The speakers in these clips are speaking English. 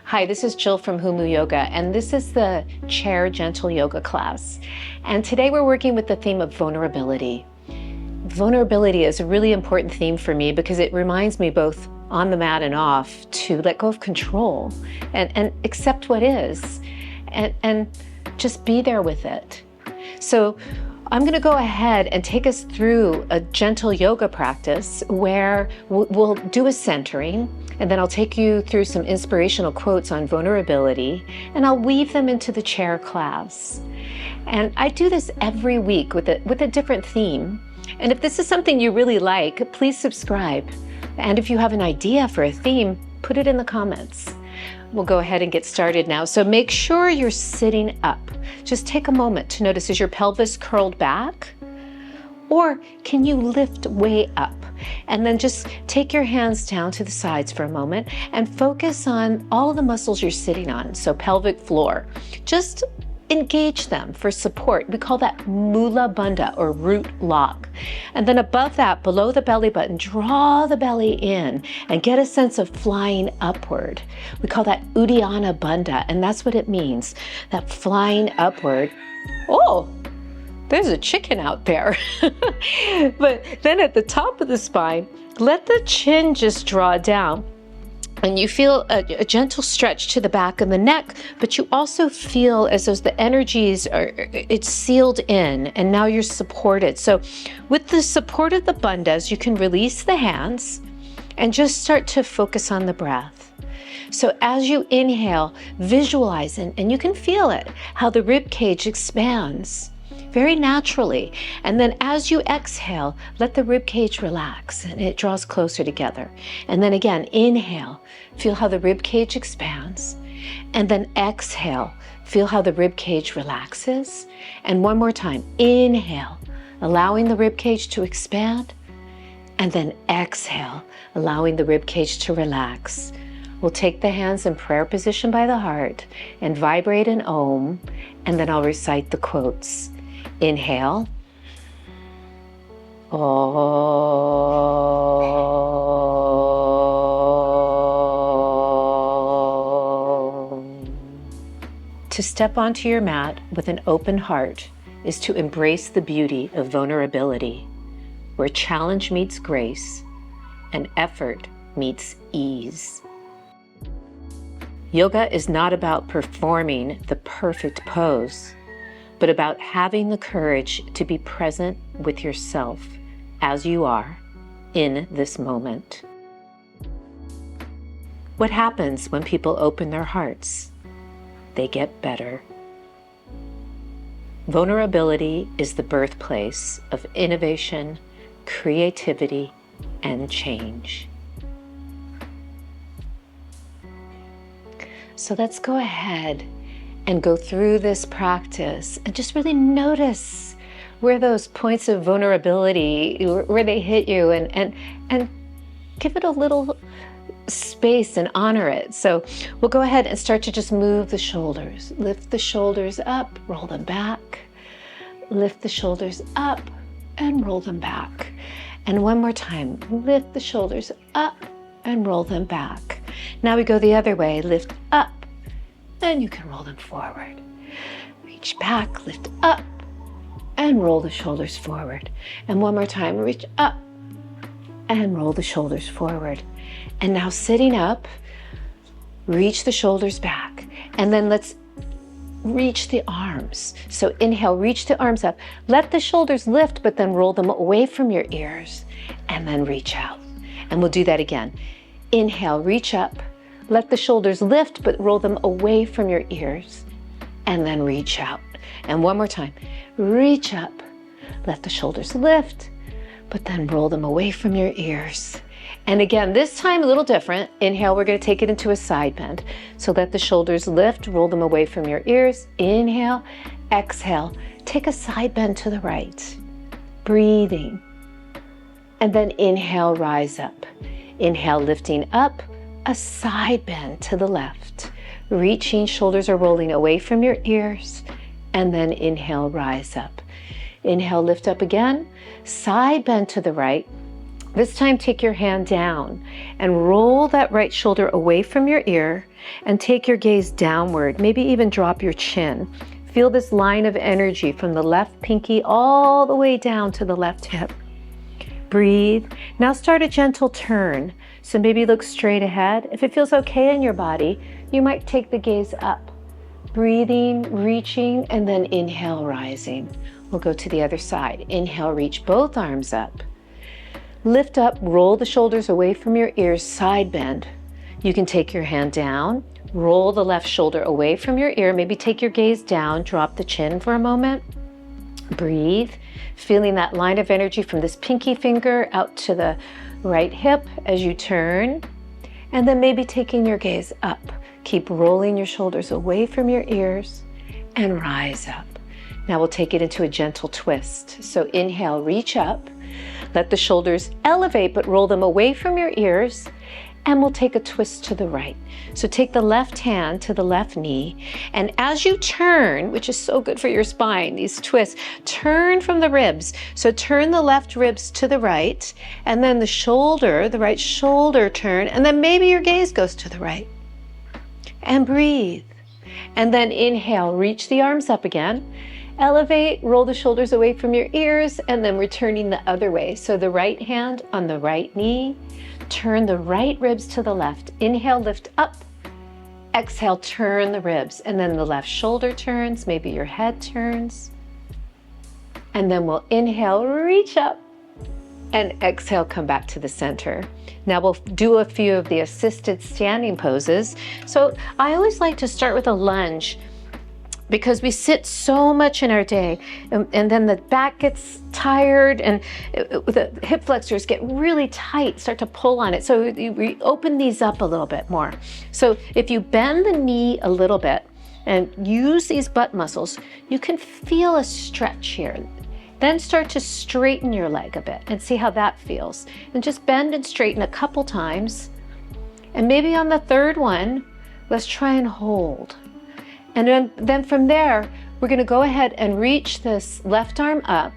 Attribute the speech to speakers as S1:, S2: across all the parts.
S1: Hi, this is Jill from Humu Yoga, and this is the Chair Gentle Yoga class. And today we're working with the theme of vulnerability. Vulnerability is a really important theme for me because it reminds me both on the mat and off to let go of control and accept what is and just be there with it. So I'm going to go ahead and take us through a gentle yoga practice where we'll do a centering, and then I'll take you through some inspirational quotes on vulnerability, and I'll weave them into the chair class. And I do this every week with a different theme. And if this is something you really like, please subscribe. And if you have an idea for a theme, put it in the comments. We'll go ahead and get started now. So make sure you're sitting up. Just take a moment to notice, is your pelvis curled back? Or can you lift way up? And then just take your hands down to the sides for a moment and focus on all of the muscles you're sitting on. So pelvic floor, just engage them for support. We call that mula bandha or root lock. And then above that, below the belly button, draw the belly in and get a sense of flying upward. We call that uddiyana bandha, and that's what it means, that flying upward. Oh, there's a chicken out there. But then at the top of the spine, let the chin just draw down. And you feel a gentle stretch to the back of the neck, but you also feel as though the energies it's sealed in, and now you're supported. So with the support of the bandhas, you can release the hands and just start to focus on the breath. So as you inhale, visualize, and you can feel it, how the rib cage expands very naturally. And then as you exhale, let the rib cage relax and it draws closer together. And then again, inhale, feel how the rib cage expands. And then exhale, feel how the rib cage relaxes. And one more time, inhale, allowing the rib cage to expand. And then exhale, allowing the rib cage to relax. We'll take the hands in prayer position by the heart and vibrate an Om, and then I'll recite the quotes. Inhale. Om. To step onto your mat with an open heart is to embrace the beauty of vulnerability, where challenge meets grace and effort meets ease. Yoga is not about performing the perfect pose, but about having the courage to be present with yourself as you are in this moment. What happens when people open their hearts? They get better. Vulnerability is the birthplace of innovation, creativity, and change. So let's go ahead and go through this practice and just really notice where those points of vulnerability, where they hit you, and give it a little space and honor it. So we'll go ahead and start to just move the shoulders. Lift the shoulders up, roll them back. Lift the shoulders up and roll them back. And one more time, lift the shoulders up and roll them back. Now we go the other way, lift up, and you can roll them forward. Reach back, lift up, and roll the shoulders forward. And one more time, reach up and roll the shoulders forward. And now sitting up, reach the shoulders back. And then let's reach the arms. So inhale, reach the arms up. Let the shoulders lift, but then roll them away from your ears. And then reach out. And we'll do that again. Inhale, reach up. Let the shoulders lift, but roll them away from your ears. And then reach out. And one more time. Reach up. Let the shoulders lift, but then roll them away from your ears. And again, this time a little different. Inhale, we're going to take it into a side bend. So let the shoulders lift, roll them away from your ears. Inhale, exhale. Take a side bend to the right. Breathing. And then inhale, rise up. Inhale, lifting up. A side bend to the left, reaching, shoulders are rolling away from your ears, and then inhale, rise up. Inhale, lift up again, side bend to the right, This time, take your hand down and roll that right shoulder away from your ear and take your gaze downward, maybe even drop your chin. Feel this line of energy from the left pinky all the way down to the left hip. Breathe. Now start a gentle turn. So maybe look straight ahead. If it feels okay in your body, you might take the gaze up. Breathing, reaching, and then inhale, rising. We'll go to the other side. Inhale, reach both arms up. Lift up, roll the shoulders away from your ears, side bend. You can take your hand down, roll the left shoulder away from your ear, maybe take your gaze down, drop the chin for a moment. Breathe, feeling that line of energy from this pinky finger out to the right hip as you turn, and then maybe taking your gaze up. Keep rolling your shoulders away from your ears and rise up. Now we'll take it into a gentle twist. So inhale, reach up, let the shoulders elevate, but roll them away from your ears, and we'll take a twist to the right. So take the left hand to the left knee, and as you turn, which is so good for your spine, these twists, turn from the ribs. So turn the left ribs to the right, and then the right shoulder turn, and then maybe your gaze goes to the right. And breathe. And then inhale, reach the arms up again. Elevate, roll the shoulders away from your ears, and then returning the other way. So the right hand on the right knee, turn the right ribs to the left. Inhale, lift up. Exhale, turn the ribs, and then the left shoulder turns, maybe your head turns. And then we'll inhale, reach up, and exhale, come back to the center. Now we'll do a few of the assisted standing poses. So I always like to start with a lunge, because we sit so much in our day, and then the back gets tired, and the hip flexors get really tight, start to pull on it. So we open these up a little bit more. So if you bend the knee a little bit and use these butt muscles, you can feel a stretch here. Then start to straighten your leg a bit and see how that feels. And just bend and straighten a couple times. And maybe on the third one, let's try and hold. And then from there, we're going to go ahead and reach this left arm up,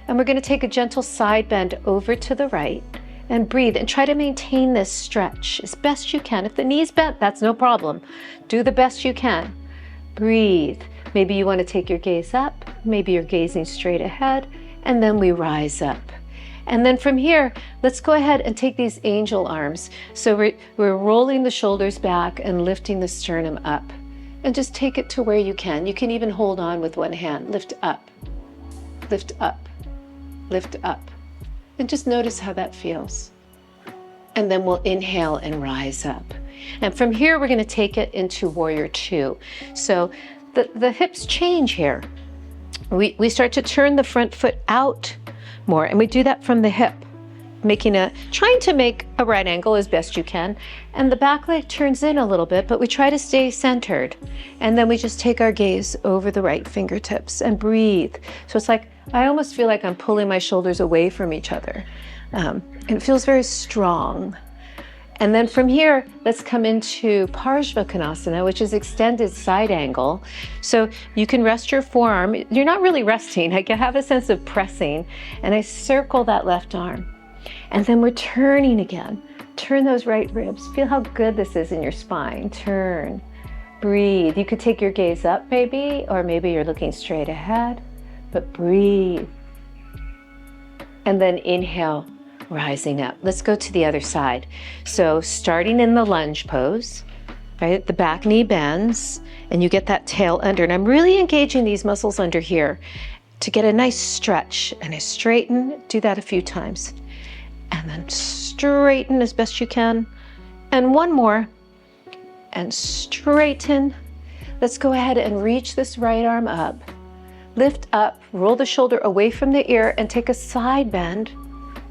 S1: and we're going to take a gentle side bend over to the right and breathe and try to maintain this stretch as best you can. If the knee's bent, that's no problem. Do the best you can. Breathe. Maybe you want to take your gaze up, maybe you're gazing straight ahead, and then we rise up. And then from here, let's go ahead and take these angel arms. So we're rolling the shoulders back and lifting the sternum up. And just take it to where you can. You can even hold on with one hand. Lift up, lift up, lift up. And just notice how that feels. And then we'll inhale and rise up. And from here, we're gonna take it into Warrior Two. So the hips change here. We start to turn the front foot out more, and we do that from the hip, trying to make a right angle as best you can. And the back leg turns in a little bit, but we try to stay centered. And then we just take our gaze over the right fingertips and breathe. So it's like, I almost feel like I'm pulling my shoulders away from each other. And it feels very strong. And then from here, let's come into Parsvakonasana, which is extended side angle. So you can rest your forearm. You're not really resting. I have a sense of pressing, and I circle that left arm. And then we're turning again. Turn those right ribs. Feel how good this is in your spine. Turn, breathe. You could take your gaze up maybe, or maybe you're looking straight ahead, but breathe. And then inhale, rising up. Let's go to the other side. So starting in the lunge pose, right? The back knee bends and you get that tail under. And I'm really engaging these muscles under here to get a nice stretch. And I straighten, do that a few times. And then straighten as best you can. And one more. And straighten. Let's go ahead and reach this right arm up. Lift up, roll the shoulder away from the ear and take a side bend.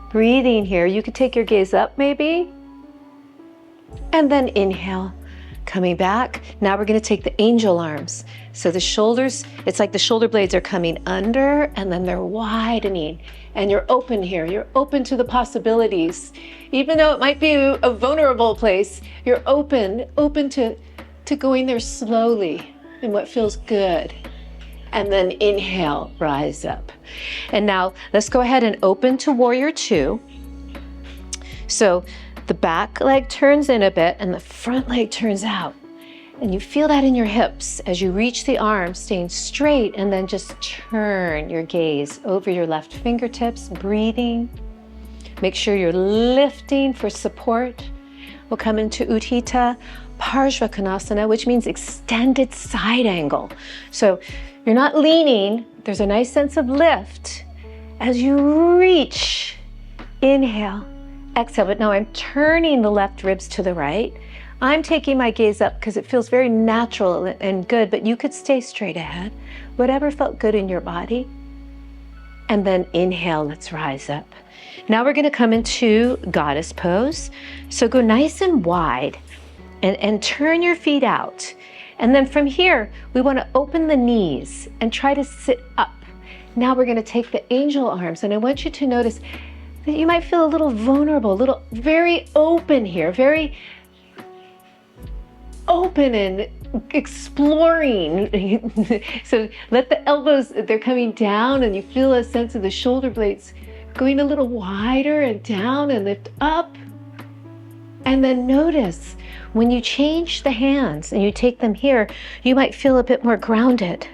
S1: Breathing here. You could take your gaze up maybe. And then inhale, coming back. Now we're going to take the angel arms. So the shoulders, it's like the shoulder blades are coming under and then they're widening. And you're open here. You're open to the possibilities. Even though it might be a vulnerable place, you're open to going there slowly in what feels good. And then inhale, rise up. And now let's go ahead and open to Warrior Two. So the back leg turns in a bit and the front leg turns out. And you feel that in your hips as you reach the arms, staying straight, and then just turn your gaze over your left fingertips, breathing. Make sure you're lifting for support. We'll come into Utthita Parsvakonasana, which means extended side angle. So you're not leaning, there's a nice sense of lift as you reach. Inhale, exhale, but now I'm turning the left ribs to the right. I'm taking my gaze up because it feels very natural and good, but you could stay straight ahead, whatever felt good in your body. And then inhale, let's rise up. Now we're going to come into goddess pose. So go nice and wide and turn your feet out. And then from here, we want to open the knees and try to sit up. Now we're going to take the angel arms, and I want you to notice that you might feel a little vulnerable, a little very open here, very open and exploring. So let the elbows, they're coming down, and you feel a sense of the shoulder blades going a little wider and down and lift up. And then notice when you change the hands and you take them here, you might feel a bit more grounded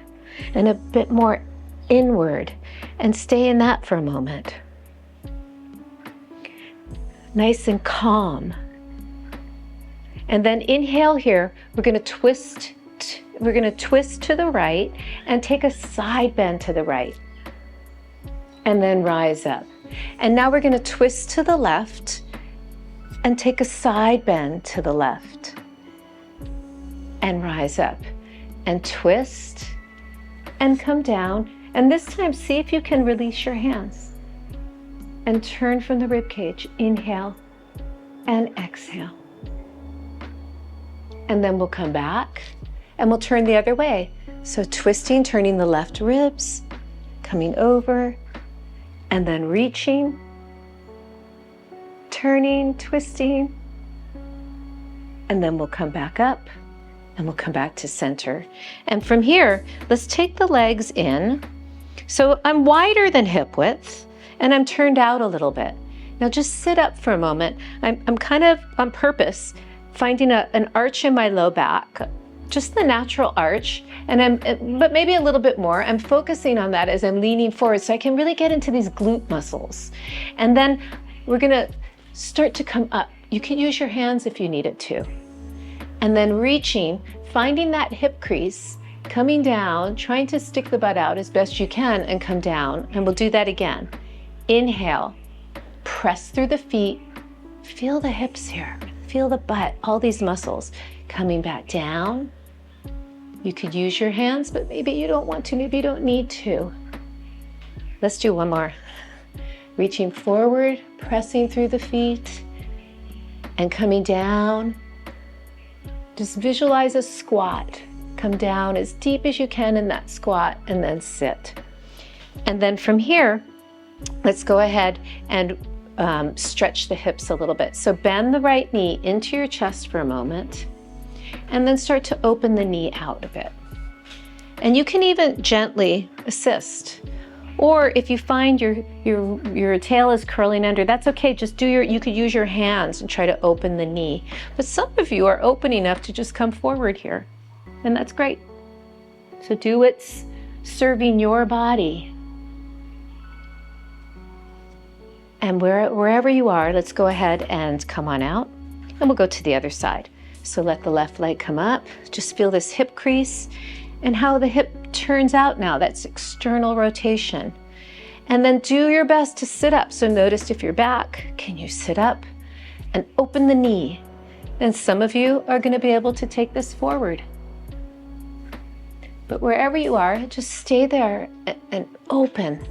S1: and a bit more inward, and stay in that for a moment. Nice and calm. And then inhale here, we're going to twist to the right and take a side bend to the right. And then rise up. And now we're going to twist to the left and take a side bend to the left. And rise up. And twist and come down. And this time, see if you can release your hands. And turn from the rib cage. Inhale and exhale. And then we'll come back and we'll turn the other way. So twisting, turning the left ribs, coming over, and then reaching, turning, twisting, and then we'll come back up and we'll come back to center. And from here, let's take the legs in. So I'm wider than hip width and I'm turned out a little bit. Now just sit up for a moment. I'm kind of on purpose finding an arch in my low back, just the natural arch, but maybe a little bit more. I'm focusing on that as I'm leaning forward so I can really get into these glute muscles. And then we're gonna start to come up. You can use your hands if you need it to. And then reaching, finding that hip crease, coming down, trying to stick the butt out as best you can and come down. And we'll do that again. Inhale, press through the feet, feel the hips here. Feel the butt, all these muscles coming back down. You could use your hands, but maybe you don't want to, maybe you don't need to. Let's do one more. Reaching forward, pressing through the feet, and coming down. Just visualize a squat. Come down as deep as you can in that squat, and then sit. And then from here, let's go ahead and stretch the hips a little bit. So bend the right knee into your chest for a moment and then start to open the knee out a bit. And you can even gently assist. Or if you find your tail is curling under, that's okay. Just you could use your hands and try to open the knee. But some of you are open enough to just come forward here. And that's great. So do what's serving your body. And wherever you are, let's go ahead and come on out. And we'll go to the other side. So let the left leg come up. Just feel this hip crease and how the hip turns out now. That's external rotation. And then do your best to sit up. So notice if you're back, can you sit up and open the knee? And some of you are going to be able to take this forward. But wherever you are, just stay there and open.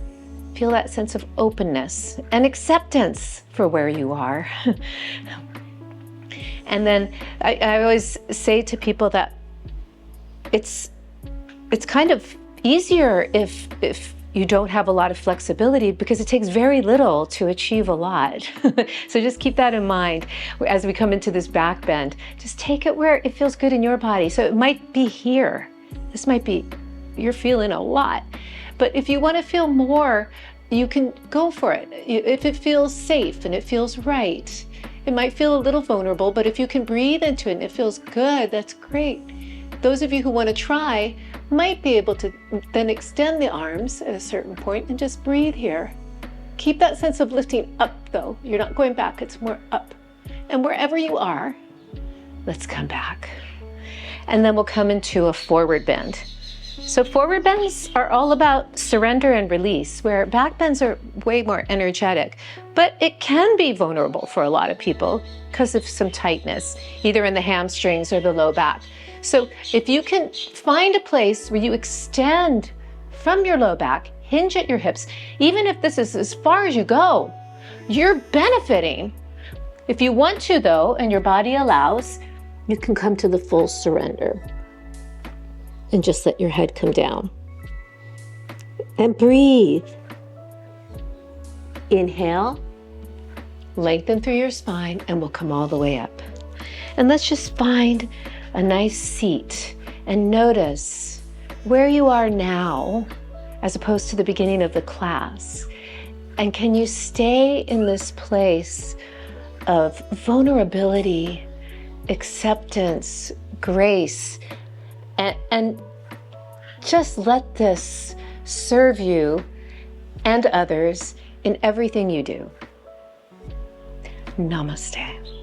S1: Feel that sense of openness and acceptance for where you are. And then I always say to people that it's kind of easier if you don't have a lot of flexibility, because it takes very little to achieve a lot. So just keep that in mind as we come into this back bend. Just take it where it feels good in your body. So it might be here. This might be, you're feeling a lot. But if you want to feel more, you can go for it. If it feels safe and it feels right. It might feel a little vulnerable, but if you can breathe into it and it feels good, that's great. Those of you who want to try might be able to then extend the arms at a certain point and just breathe here. Keep that sense of lifting up though. You're not going back, it's more up. And wherever you are, let's come back. And then we'll come into a forward bend. So forward bends are all about surrender and release, where back bends are way more energetic. But it can be vulnerable for a lot of people because of some tightness, either in the hamstrings or the low back. So if you can find a place where you extend from your low back, hinge at your hips, even if this is as far as you go, you're benefiting. If you want to though, and your body allows, you can come to the full surrender and just let your head come down. And breathe. Inhale, lengthen through your spine, and we'll come all the way up. And let's just find a nice seat and notice where you are now as opposed to the beginning of the class. And can you stay in this place of vulnerability, acceptance, grace, and just let this serve you and others in everything you do. Namaste.